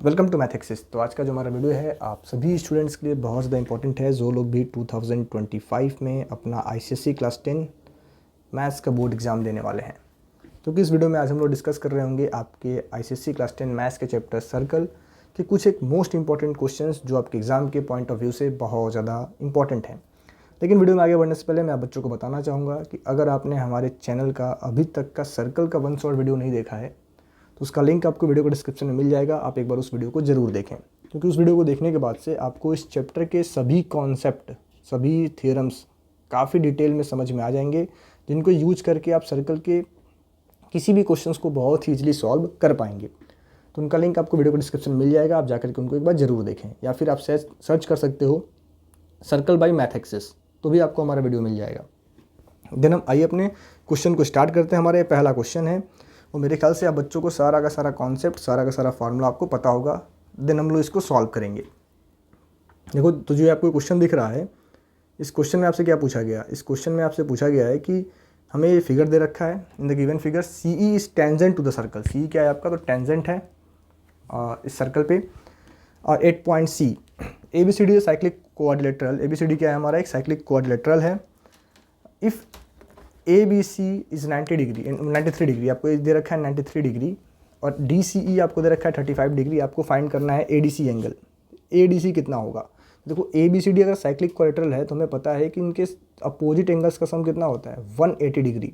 Welcome to मैथेक्सिस। तो आज का जो हमारा वीडियो है आप सभी स्टूडेंट्स के लिए बहुत ज़्यादा इंपॉर्टेंट है, जो लोग भी 2025 में अपना आईसीएसई क्लास 10 मैथ्स का बोर्ड एग्ज़ाम देने वाले हैं। क्योंकि इस वीडियो में आज हम लोग डिस्कस कर रहे होंगे आपके आईसीएसई क्लास 10 मैथ्स के चैप्टर सर्कल के कुछ एक मोस्ट इंपॉर्टेंट क्वेश्चंस जो आपके एग्ज़ाम के पॉइंट ऑफ व्यू से बहुत ज़्यादा इंपॉर्टेंट हैं। लेकिन वीडियो में आगे बढ़ने से पहले मैं आप बच्चों को बताना चाहूँगा कि अगर आपने हमारे चैनल का अभी तक का सर्कल का 1 शॉर्ट वीडियो नहीं देखा है तो उसका लिंक आपको वीडियो के डिस्क्रिप्शन में मिल जाएगा। आप एक बार उस वीडियो को ज़रूर देखें, क्योंकि उस वीडियो को देखने के बाद से आपको इस चैप्टर के सभी कॉन्सेप्ट, सभी थियरम्स काफ़ी डिटेल में समझ में आ जाएंगे, जिनको यूज करके आप सर्कल के किसी भी क्वेश्चंस को बहुत ही ईजिली सॉल्व कर पाएंगे। तो उनका लिंक आपको वीडियो के डिस्क्रिप्शन में मिल जाएगा, आप जाकर के उनको एक बार ज़रूर देखें, या फिर आप सर्च कर सकते हो सर्कल बाय मैथेक्सिस, तो भी आपको हमारा वीडियो मिल जाएगा। देन हम आइए अपने क्वेश्चन को स्टार्ट करते हैं। हमारे पहला क्वेश्चन है, और मेरे ख्याल से आप बच्चों को सारा का सारा कॉन्सेप्ट, सारा का सारा फार्मूला आपको पता होगा। देन हम लोग इसको सॉल्व करेंगे। देखो, तो जो आपको क्वेश्चन दिख रहा है, इस क्वेश्चन में आपसे क्या पूछा गया? इस क्वेश्चन में आपसे पूछा गया है कि हमें ये फिगर दे रखा है, in the given figure C E is tangent to the circle. C क्या है आपका? तो टेंजेंट है इस सर्कल पे। और 8 point C A B C D cyclic quadrilateral. A B C D क्या है हमारा? एक साइक्लिक कोऑर्डिनेटरल है। If A B C is 93 degree, आपको दे रखा है 93 डिग्री, और डी सी ई आपको दे रखा है 35 डिग्री। आपको फाइंड करना है A D C angle. A D C कितना होगा? देखो, ए बी सी डी अगर साइक्लिक कोऑर्डिनेटरल है तो हमें पता है कि इनके अपोजिट एंगल्स का सम कितना होता है? 180 डिग्री।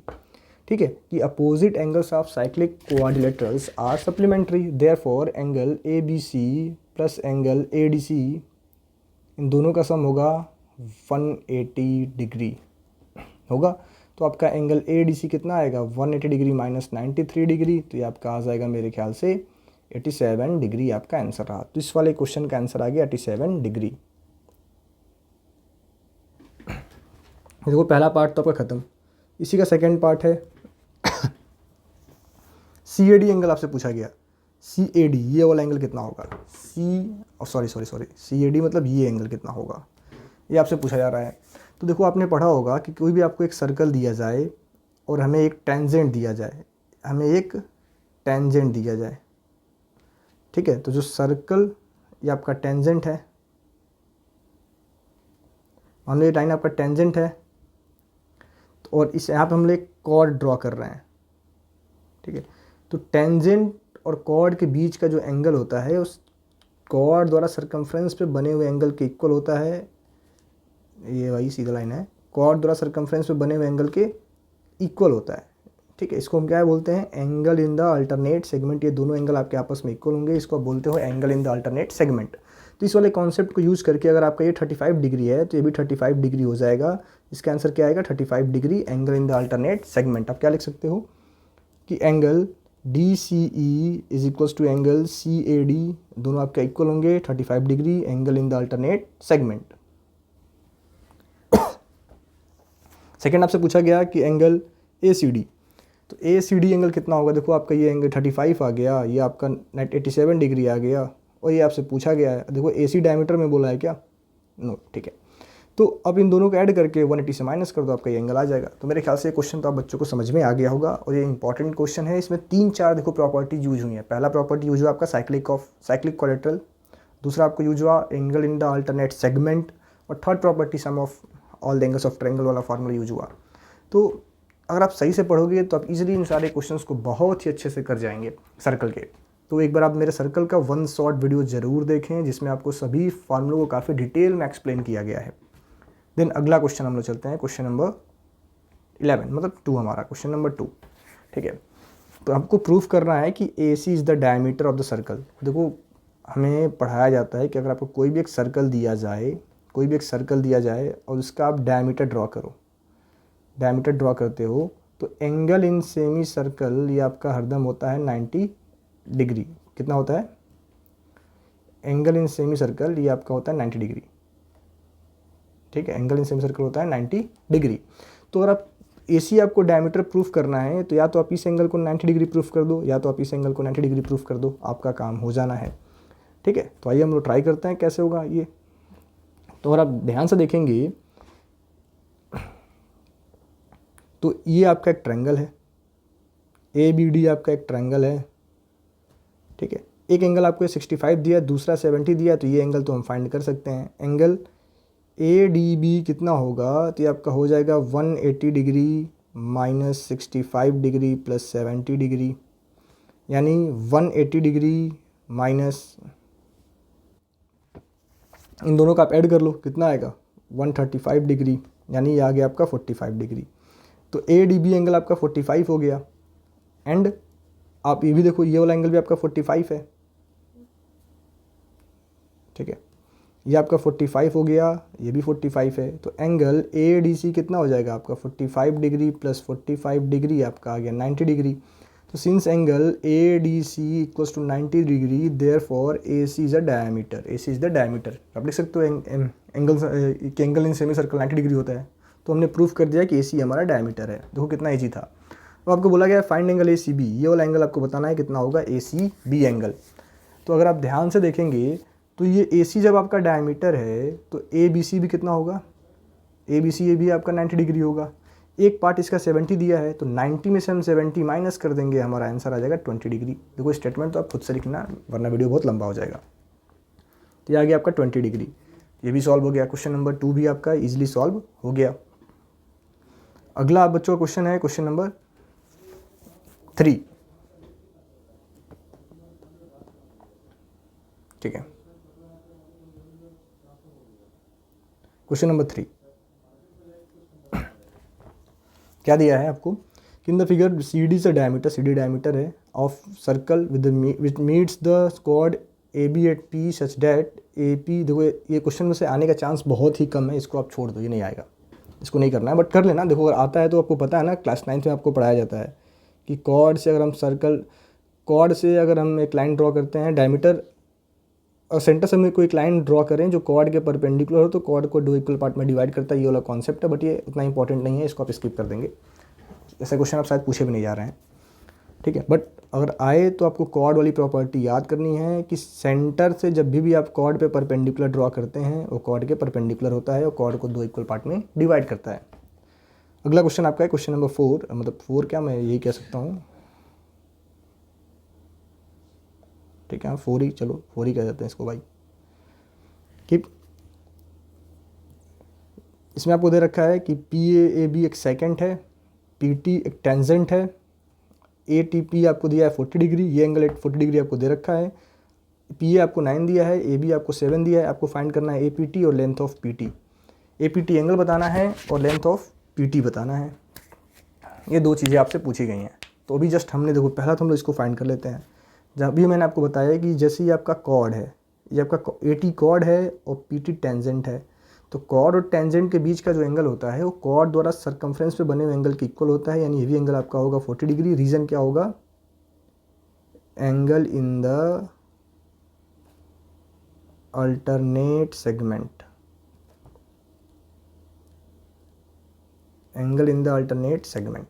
ठीक है, कि opposite angles of cyclic quadrilaterals are supplementary, therefore angle A B C plus angle A D C, इन दोनों का सम होगा 180 डिग्री होगा। तो आपका एंगल ए डी सी कितना आएगा? 180 डिग्री माइनस 93 डिग्री, तो ये आपका आ जाएगा मेरे ख्याल से 87 डिग्री आपका आंसर रहा। तो इस वाले क्वेश्चन का आंसर आ गया 87 डिग्री। देखो, पहला पार्ट तो आपका खत्म। इसी का सेकंड पार्ट है सी ए डी एंगल आपसे पूछा गया। सी ए डी, ये वाला एंगल कितना होगा? सी ए डी मतलब ये एंगल कितना होगा, ये आपसे पूछा जा रहा है। तो देखो, आपने पढ़ा होगा कि कोई भी आपको एक सर्कल दिया जाए और हमें एक टेंजेंट दिया जाए, ठीक है। तो जो सर्कल ये आपका टेंजेंट है, मान लो ये लाइन आपका टेंजेंट है, और इस यहाँ पे हम लोग एक कॉर्ड ड्रॉ कर रहे हैं। ठीक है, तो टेंजेंट और कॉर्ड के बीच का जो एंगल होता है उस कॉर्ड द्वारा सर्कमफ्रेंस पे बने हुए एंगल के इक्वल होता है। ये वही सीधा लाइन है, कॉर्ड द्वारा सर्कमफ्रेंस पे बने हुए एंगल के इक्वल होता है। ठीक है, इसको हम क्या बोलते हैं? Angle in the alternate segment. ये दोनों एंगल आपके आपस में इक्वल होंगे, इसको बोलते हो angle in the alternate segment. तो इस वाले कॉन्सेप्ट को यूज़ करके अगर आपका ये 35 डिग्री है तो ये भी 35 डिग्री हो जाएगा। इसका आंसर क्या आएगा? 35 degree angle in the alternate segment. आप क्या लिख सकते हो कि angle D C E is equals to angle C A D, दोनों आपके इक्वल होंगे 35 degree angle in the alternate segment. Second आपसे पूछा गया कि एंगल ए सी डी, तो ए सी डी एंगल कितना होगा? देखो, आपका ये एंगल 35 आ गया, ये आपका 87 डिग्री आ गया, और ये आपसे पूछा गया है, देखो ए सी डायमीटर में बोला है क्या? नो। ठीक है, तो अब इन दोनों को ऐड करके 180 से माइनस कर दो, आपका ये एंगल आ जाएगा। तो मेरे ख्याल से ये क्वेश्चन तो आप बच्चों को समझ में आ गया होगा, और ये इंपॉर्टेंट क्वेश्चन है। इसमें 3-4 देखो प्रॉपर्टी यूज हुई है। पहला प्रॉपर्टी यूज हुआ आपका साइक्लिक कोलेट्रल, दूसरा आपको यूज हुआ angle in the alternate segment, और third property sum of all the angles of triangle वाला फार्मूला यूज हुआ। तो अगर आप सही से पढ़ोगे तो आप इजीली इन सारे क्वेश्चंस को बहुत ही अच्छे से कर जाएंगे सर्कल के। तो एक बार आप मेरे सर्कल का 1 शॉर्ट वीडियो ज़रूर देखें, जिसमें आपको सभी फार्मूलों को काफ़ी डिटेल में एक्सप्लेन किया गया है। देन अगला क्वेश्चन हम लोग चलते हैं, क्वेश्चन नंबर 11, मतलब 2 हमारा क्वेश्चन नंबर 2। ठीक है, तो आपको प्रूफ करना है कि A C is the diameter of the circle. देखो, हमें पढ़ाया जाता है कि अगर आपको कोई भी एक सर्कल दिया जाए और उसका आप डायमीटर ड्रॉ करो, डायमीटर ड्रॉ करते हो, तो एंगल इन सेमी सर्कल ये आपका हरदम होता है 90 डिग्री। कितना होता है? एंगल इन सेमी सर्कल ये आपका होता है 90 डिग्री। ठीक है, एंगल इन सेमी सर्कल होता है 90 डिग्री। तो अगर आप AC आपको डायमीटर प्रूफ करना है तो या तो आप इस एंगल को 90 डिग्री प्रूफ कर दो, या तो आप इस एंगल को 90 डिग्री प्रूफ कर दो, आपका काम हो जाना है। ठीक है, तो आइए हम लोग ट्राई करते हैं कैसे होगा ये। तो अगर आप ध्यान से देखेंगे तो ये आपका एक ट्रायंगल है, ABD आपका एक ट्रायंगल है। ठीक है, एक एंगल आपको 65 दिया, दूसरा 70 दिया, तो ये एंगल तो हम फाइंड कर सकते हैं। एंगल ADB कितना होगा, तो ये आपका हो जाएगा 180 degree minus 65 degree plus 70 degree, यानी 180 डिग्री माइनस, इन दोनों का आप ऐड कर लो, कितना आएगा 135 डिग्री, यानी ये आ गया आपका 45 डिग्री। तो ADB एंगल आपका 45 हो गया। एंड आप ये भी देखो, ये वाला एंगल भी आपका 45 है, ठीक है, ये आपका 45 हो गया, ये भी 45 है। तो एंगल ADC कितना हो जाएगा आपका 45 डिग्री प्लस 45 डिग्री, आपका आ गया 90 डिग्री। तो since angle ADC equals to 90 degree, therefore AC is a diameter, AC is the diameter. आप लिख सकते हो angle in semi circle 90 degree होता है, तो हमने प्रूफ कर दिया कि AC हमारा डायमीटर है। देखो कितना ईजी था। तो आपको बोला गया फाइंड एंगल ACB, ये वाला एंगल आपको बताना है कितना होगा ACB एंगल। तो अगर आप ध्यान से देखेंगे तो ये AC जब आपका डायमीटर है तो ABC भी कितना होगा, ABC ये भी आपका 90 डिग्री होगा। एक पार्ट इसका 70 दिया है, तो 90 में से हम 70 माइनस कर देंगे, हमारा आंसर आ जाएगा 20 डिग्री। देखो स्टेटमेंट तो आप खुद से लिखना, वरना वीडियो बहुत लंबा हो जाएगा। तो ये आ गया आपका 20 डिग्री, ये भी सॉल्व हो गया। क्वेश्चन नंबर 2 भी आपका ईजिली सॉल्व हो गया। अगला आप बच्चों का क्वेश्चन है क्वेश्चन नंबर 3, ठीक है। क्वेश्चन नंबर 3 क्या दिया है आपको कि इन द फिगर CD से डायमीटर, CD डायमीटर है of circle which meets the chord AB at P such that AP, देखो ये क्वेश्चन में से आने का चांस बहुत ही कम है, इसको आप छोड़ दो, ये नहीं आएगा, इसको नहीं करना है, बट कर लेना। देखो अगर आता है तो आपको पता है ना, क्लास 9 में आपको पढ़ाया जाता है कि कॉर्ड से अगर हम एक लाइन ड्रॉ करते हैं, डायमीटर और सेंटर से हम कोई एक लाइन ड्रॉ करें जो कॉर्ड के परपेंडिकुलर हो, तो कॉर्ड को 2 इक्वल पार्ट में डिवाइड करता है, ये वाला कॉन्सेप्ट है, बट ये उतना इंपॉर्टेंट नहीं है, इसको आप स्किप कर देंगे, ऐसा क्वेश्चन आप शायद पूछे भी नहीं जा रहे हैं, ठीक है। बट अगर आए तो आपको कॉर्ड वाली प्रॉपर्टी याद करनी है कि सेंटर से जब भी आप कॉर्ड पे परपेंडिकुलर ड्रॉ करते हैं, वो कॉर्ड के परपेंडिकुलर होता है और कॉर्ड को 2 इक्वल पार्ट में डिवाइड करता है। अगला क्वेश्चन आपका है क्वेश्चन नंबर 4, मतलब 4 क्या, मैं यही कह सकता हूँ, ठीक है, 4 ही, चलो 4 ही कह देते हैं इसको भाई। कि इसमें आपको दे रखा है कि PAB एक सेकेंड है, PT एक टेंजेंट है, ATP आपको दिया है 40 डिग्री, ये एंगल 40 डिग्री आपको दे रखा है, PA आपको 9 दिया है, AB आपको 7 दिया है, आपको फाइंड करना है APT और length of PT। APT angle बताना है और लेंथ ऑफ PT बताना है, ये 2 चीज़ें आपसे पूछी गई हैं। तो अभी जस्ट हमने देखो, पहला तो हम लोग इसको फाइंड कर लेते हैं। जब भी मैंने आपको बताया कि जैसे ये आपका कॉर्ड है, ये आपका AT कॉर्ड है और PT टेंजेंट है, तो कॉर्ड और टेंजेंट के बीच का जो एंगल होता है वो कॉर्ड द्वारा सरकमफ्रेंस पे बने हुए एंगल के इक्वल होता है, यानी ये भी एंगल आपका होगा 40 डिग्री। रीज़न क्या होगा, angle in the alternate segment, angle in the alternate segment,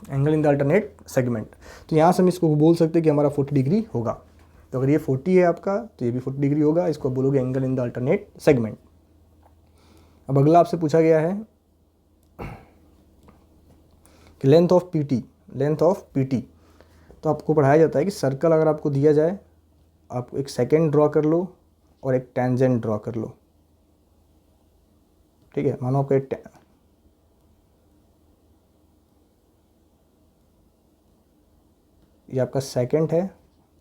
angle in the alternate segment. तो यहाँ से हम इसको बोल सकते हैं कि हमारा 40 डिग्री होगा। तो अगर ये 40 है आपका, तो ये भी 40 डिग्री होगा, इसको बोलोगे angle in the alternate segment. अब अगला आपसे पूछा गया है कि length of PT, length of PT। तो आपको पढ़ाया जाता है कि सर्कल अगर आपको दिया जाए, आप एक सेकेंड ड्रॉ कर लो और एक टेंजेंट ड्रॉ कर लो, ठीक है। मानो आपका ये आपका सेकेंड है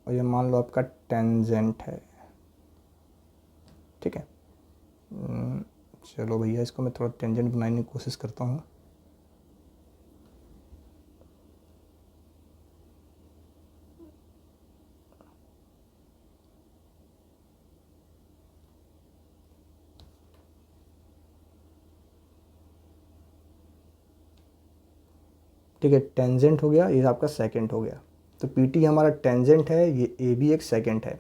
और ये मान लो आपका टेंजेंट है, ठीक है। चलो भैया, इसको मैं थोड़ा टेंजेंट बनाने की कोशिश करता हूँ। ठीक है, टेंजेंट हो गया, ये आपका सेकेंड हो गया। तो PT हमारा टेंजेंट है, ये AB एक सेकेंड है।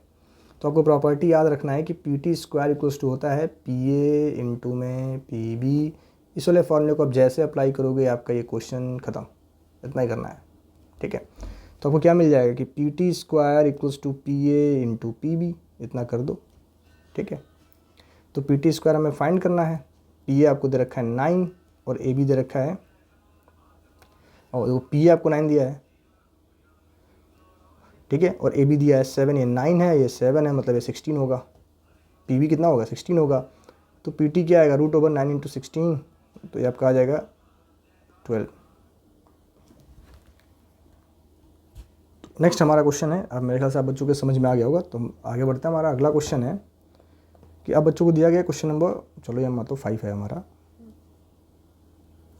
तो आपको प्रॉपर्टी याद रखना है कि PT स्क्वायर इक्वल्स टू होता है PA इंटू में PB। इस वाले फॉर्मूले को आप जैसे अप्लाई करोगे आपका ये क्वेश्चन ख़त्म, इतना ही करना है, ठीक है। तो आपको क्या मिल जाएगा कि PT square equals to PA into PB, इतना कर दो, ठीक है। तो PT स्क्वायर हमें फाइंड करना है, PA आपको दे रखा है 9 और AB दे रखा है, और PA आपको 9 दिया है, ठीक है। और ए बी दिया है 7, ये 9 है, ये 7 है, मतलब ये 16 होगा। पी बी कितना होगा, 16 होगा। तो पी टी क्या आएगा, √9 × 16, तो ये आपका आ जाएगा 12। नेक्स्ट हमारा क्वेश्चन है, अब मेरे ख्याल से आप बच्चों के समझ में आ गया होगा, तो हम आगे बढ़ते हैं। हमारा अगला क्वेश्चन है कि अब बच्चों को दिया गया क्वेश्चन नंबर, चलो ये मतलब 5 है हमारा,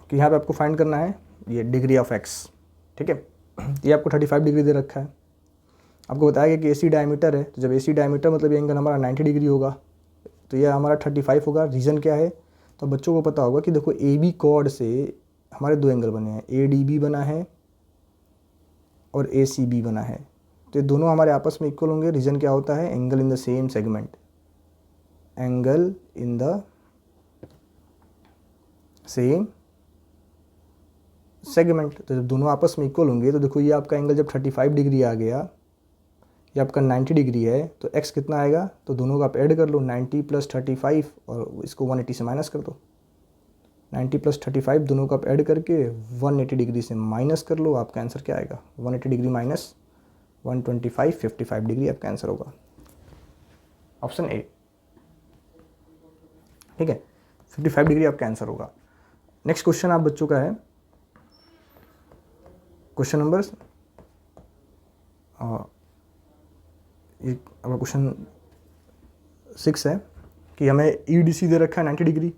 कि यहाँ पे आपको फाइंड करना है ये डिग्री ऑफ एक्स। ठीक है, ये आपको 35 डिग्री दे रखा है। आपको बताया गया कि एसी डायमीटर है, तो जब एसी डायमीटर मतलब ये एंगल हमारा 90 डिग्री होगा, तो ये हमारा 35 होगा। रीज़न क्या है, तो बच्चों को पता होगा कि देखो ए बी कॉर्ड से हमारे दो एंगल बने हैं, ए डी बी बना है और ए सी बी बना है, तो ये दोनों हमारे आपस में इक्वल होंगे। रीज़न क्या होता है, angle in the same segment, angle in the same segment. तो जब दोनों आपस में इक्वल होंगे, तो देखो ये आपका एंगल जब 35 डिग्री आ गया, ये आपका 90 डिग्री है, तो x कितना आएगा, तो दोनों का आप ऐड कर लो, 90 + 35 और इसको 180 से माइनस कर दो। 90 + 35 दोनों का आप ऐड करके 180 डिग्री से माइनस कर लो, आपका आंसर क्या आएगा, 180 डिग्री माइनस 125, 55 डिग्री आपका आंसर होगा, ऑप्शन ए। ठीक है, 55 डिग्री आपका आंसर होगा। नेक्स्ट क्वेश्चन आप बच्चों का है क्वेश्चन नंबर ये अब क्वेश्चन 6 है कि हमें ई डी सी दे रखा है 90 degree.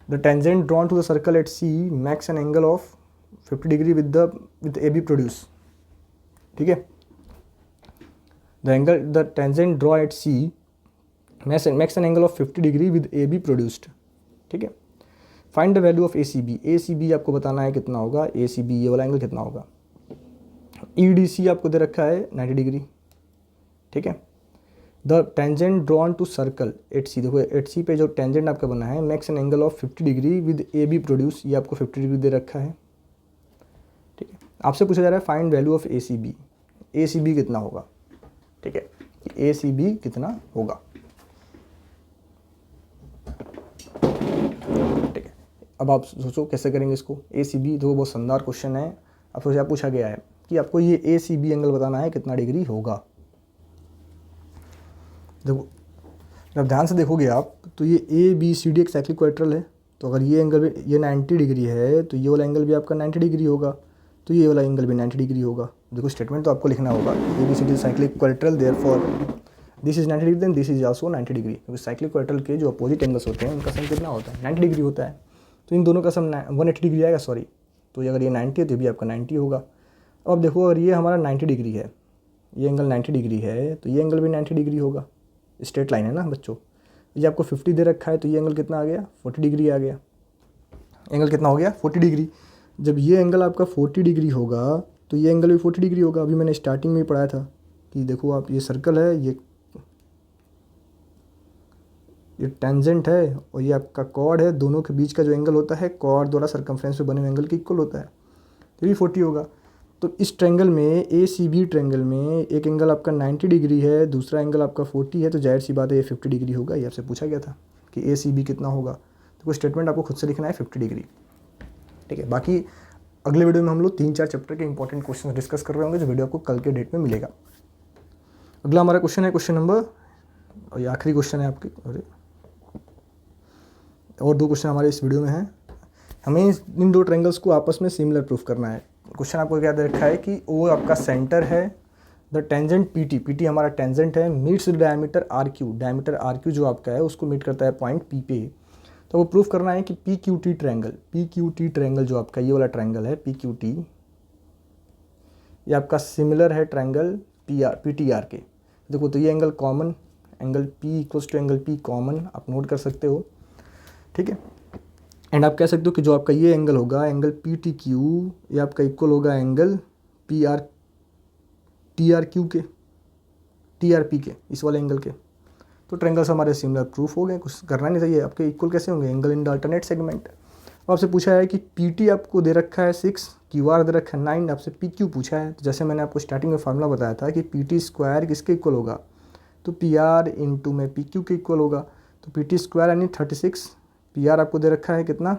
The tangent drawn to the circle at C makes an angle of 50 degree with A B produce. ठीक है, the tangent draw at C makes an angle of 50 degree with A B produced. ठीक है, find the value of A C B. A C B आपको बताना है कितना होगा, ए C B ये वाला एंगल कितना होगा। ई डी सी आपको दे रखा है 90 डिग्री। ठीक है, the tangent drawn to circle at C, देखो एट सी पे जो टेंजेंट आपका बना है makes an angle of 50 degree with A B produce, ये आपको 50 डिग्री दे रखा है। ठीक है, आपसे पूछा जा रहा है find value of A C B. A C B कितना होगा, ठीक है, ए सी बी कितना होगा। ठीक है, अब आप सोचो कैसे करेंगे इसको। ए सी बी तो बहुत शानदार क्वेश्चन है। अब सोचा पूछा गया है कि आपको ये ए सी बी एंगल बताना है कितना डिग्री होगा। देखो जब ध्यान से देखोगे आप, तो ये ए बी सी डी एक साइक्लिक क्वाड्रिलेटरल है, तो अगर ये एंगल भी ये 90 डिग्री है, तो ये वाला एंगल भी आपका 90 डिग्री होगा, तो ये वाला एंगल भी 90 डिग्री होगा। देखो स्टेटमेंट तो आपको लिखना होगा, A B C D cyclic quadrilateral therefore this is 90 degree then this is also 90 degree. क्योंकि साइक्लिक क्वाड्रिलेटरल के जो अपोजिट एंगल्स होते हैं उनका सम कितना होता है, 90 डिग्री होता है। तो इन दोनों का सम 180 डिग्री आएगा, सॉरी। तो अगर ये 90 है तो ये भी आपका 90 होगा। अब देखो अगर ये हमारा 90 डिग्री है, ये एंगल 90 डिग्री है, तो ये एंगल भी 90 डिग्री होगा। स्ट्रेट लाइन है ना बच्चों। ये आपको 50 दे रखा है, तो ये एंगल कितना आ गया, 40 डिग्री आ गया। एंगल कितना हो गया, 40 डिग्री। जब ये एंगल आपका 40 डिग्री होगा, तो ये एंगल भी 40 डिग्री होगा। अभी मैंने स्टार्टिंग में ही पढ़ाया था कि देखो आप, ये सर्कल है, ये टेंजेंट है और ये आपका कॉर्ड है, दोनों के बीच का जो एंगल होता है कॉर्ड द्वारा सर्कमफ्रेंस पे बने हुए एंगल के इक्वल होता है, तो ये 40 होगा। तो इस ट्रायंगल में, ए सी बी ट्रायंगल में, एक एंगल आपका 90 डिग्री है, दूसरा एंगल आपका 40 है, तो जाहिर सी बात है ये 50 डिग्री होगा। ये आपसे पूछा गया था कि ए सी बी कितना होगा, तो कोई स्टेटमेंट आपको खुद से लिखना है 50 डिग्री। ठीक है, बाकी अगले वीडियो में हम लोग 3-4 चैप्टर के इंपॉर्टेंट क्वेश्चन डिस्कस कर रहे होंगे, जो वीडियो आपको कल के डेट में मिलेगा। अगला हमारा क्वेश्चन है क्वेश्चन नंबर, और ये आखिरी क्वेश्चन है आपके, और 2 क्वेश्चन हमारे इस वीडियो में हैं। हमें इन 2 ट्रायंगल्स को आपस में सिमिलर प्रूफ करना है। क्वेश्चन आपको क्या दे रखा है कि वो आपका सेंटर है, the tangent P T, P T हमारा टेंजेंट है, meets diameter R Q, diameter R Q जो आपका है उसको मीट करता है पॉइंट पी पे। तो वो प्रूफ करना है कि पी क्यू टी ट्रायंगल जो आपका ये वाला ट्रायंगल है पी क्यू टी, ये आपका सिमिलर है ट्रायंगल पी टी आर के। देखो तो ये angle common, angle P equals to angle P common आप नोट कर सकते हो। ठीक है, एंड आप कह सकते हो कि जो आपका ये एंगल होगा, एंगल पी टी क्यू, ये आपका इक्वल होगा angle P R T R Q के, टी आर पी के, इस वाले एंगल के। तो ट्रायंगल्स हमारे सिमिलर प्रूफ हो गए, कुछ करना नहीं चाहिए। आपके इक्वल कैसे होंगे, angle in the alternate segment. आपसे पूछा है कि पी टी आपको दे रखा है 6, क्यू आर दे रखा है 9, आपसे पी क्यू पूछा है। तो जैसे मैंने आपको स्टार्टिंग में फार्मूला बताया था कि पी टी स्क्वायर किसके इक्वल होगा, तो पी आर इंटू में पी क्यू के इक्वल होगा। तो पी टी स्क्वायर यानी 36, पी आर आपको दे रखा है कितना,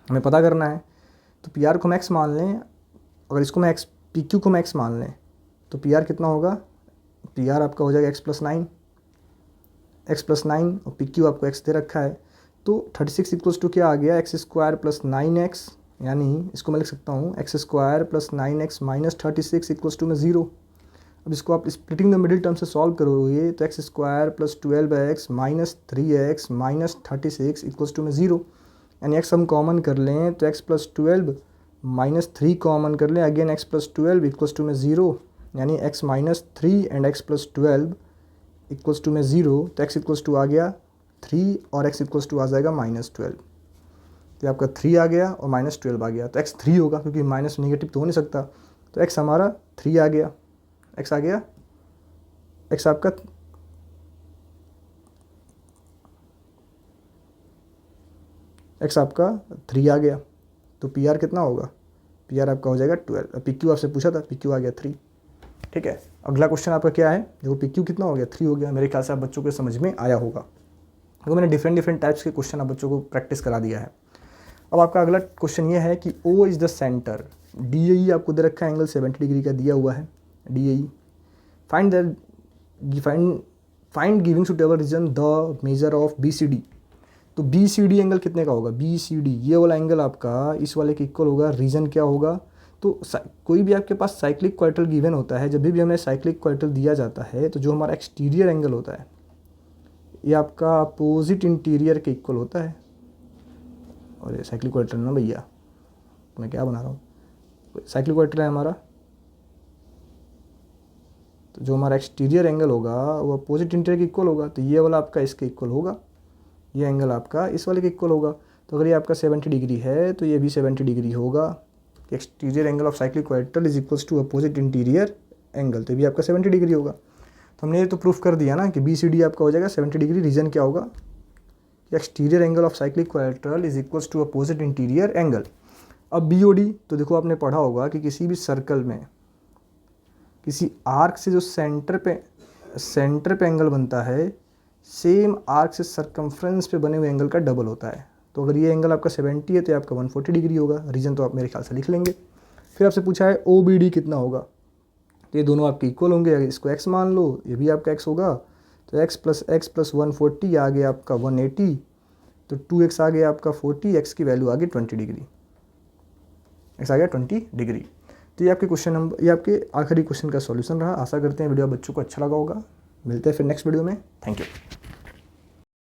हमें पता करना है। तो पी आर को मैक्स मान लें, अगर इसको मैं एक्स, पी क्यू को मैक्स मान लें, तो पी आर कितना होगा, पी आर आपका हो जाएगा x + 9, x + 9 और पी क्यू आपको x दे रखा है। तो 36 इक्वल्स टू क्या आ गया, x² + 9x, यानी इसको मैं लिख सकता हूँ x² + 9x - 36 इक्वल्स टू में 0। अब इसको आप स्प्लिटिंग द मिडिल टर्म से सॉल्व करोगे तो x² + 12x - 3x - 36 equals to में 0, यानी x हम कॉमन कर लें तो x + 12 - 3 कॉमन कर लें, अगेन x + 12 इक्वल्स टू में 0, यानी x - 3 and x + 12 equals to में 0, तो x इक्वल्स टू आ गया 3 और x इक्वल्स टू आ जाएगा -12। तो आपका 3 आ गया और -12 आ गया, तो x 3 होगा क्योंकि माइनस नेगेटिव तो हो नहीं सकता, तो x हमारा 3 आ गया, x आ गया, x आपका x आपका 3 आ गया। तो पी आर कितना होगा, पी आर आपका हो जाएगा 12। पी क्यू आपसे पूछा था, पी क्यू आ गया 3। ठीक है, अगला क्वेश्चन आपका क्या है, देखो पी क्यू कितना हो गया, 3 हो गया। मेरे ख्याल से आप बच्चों को समझ में आया होगा, देखो मैंने डिफरेंट टाइप्स के क्वेश्चन आप बच्चों को प्रैक्टिस करा दिया है। अब आपका अगला क्वेश्चन ये है कि O is the centre, D A आपको दे रखा है, एंगल 70 डिग्री का दिया हुआ है, D A find giving suitable reason the measure of B C D. तो बी सी डी एंगल कितने का होगा, बी सी डी ये वाला एंगल आपका इस वाले के इक्वल होगा, रीजन क्या होगा। तो कोई भी आपके पास साइक्लिक क्वाड्रेटल गिवन होता है, जब भी हमें साइक्लिक क्वाड्रेटल दिया जाता है तो जो हमारा एक्सटीरियर एंगल होता है ये आपका अपोजिट इंटीरियर के इक्वल होता है। और ये साइक्लिक क्वाड्रेटल ना भैया, मैं क्या बना रहा हूँ, साइक्लिक क्वाड्रेटल है हमारा, तो जो हमारा एक्सटीरियर एंगल होगा वो अपोजिट इंटीरियर के इक्वल होगा। तो ये वाला आपका इसके इक्वल होगा, ये एंगल आपका इस वाले के इक्वल होगा। तो अगर ये आपका 70 डिग्री है तो ये भी 70 डिग्री होगा। Exterior angle of cyclic quadrilateral is equals to opposite interior angle, तो ये भी आपका 70 डिग्री होगा। तो हमने ये तो प्रूफ कर दिया ना कि बी सी डी आपका हो जाएगा 70 डिग्री। रीजन क्या होगा, exterior angle of cyclic quadrilateral is equals to opposite interior angle. अब बी ओ डी, तो देखो आपने पढ़ा होगा कि किसी भी सर्कल में किसी आर्क से जो सेंटर पे एंगल बनता है, सेम आर्क से सरकमफ्रेंस पे बने हुए एंगल का डबल होता है। तो अगर ये एंगल आपका 70 है तो आपका 140 डिग्री होगा। रीजन तो आप मेरे ख्याल से लिख लेंगे। फिर आपसे पूछा है ओ बी डी कितना होगा, तो ये दोनों आपके इक्वल होंगे। अगर इसको x मान लो, ये भी आपका x होगा, तो x + 140 आ गया आपका 180, तो 2x आ गया आपका 40, x की वैल्यू आ गई 20 डिग्री, x आ गया 20 डिग्री। तो ये आपके क्वेश्चन नंबर, ये आपके आखिरी क्वेश्चन का सॉल्यूशन रहा। आशा करते हैं वीडियो बच्चों को अच्छा लगा होगा। मिलते हैं फिर नेक्स्ट वीडियो में। Thank you.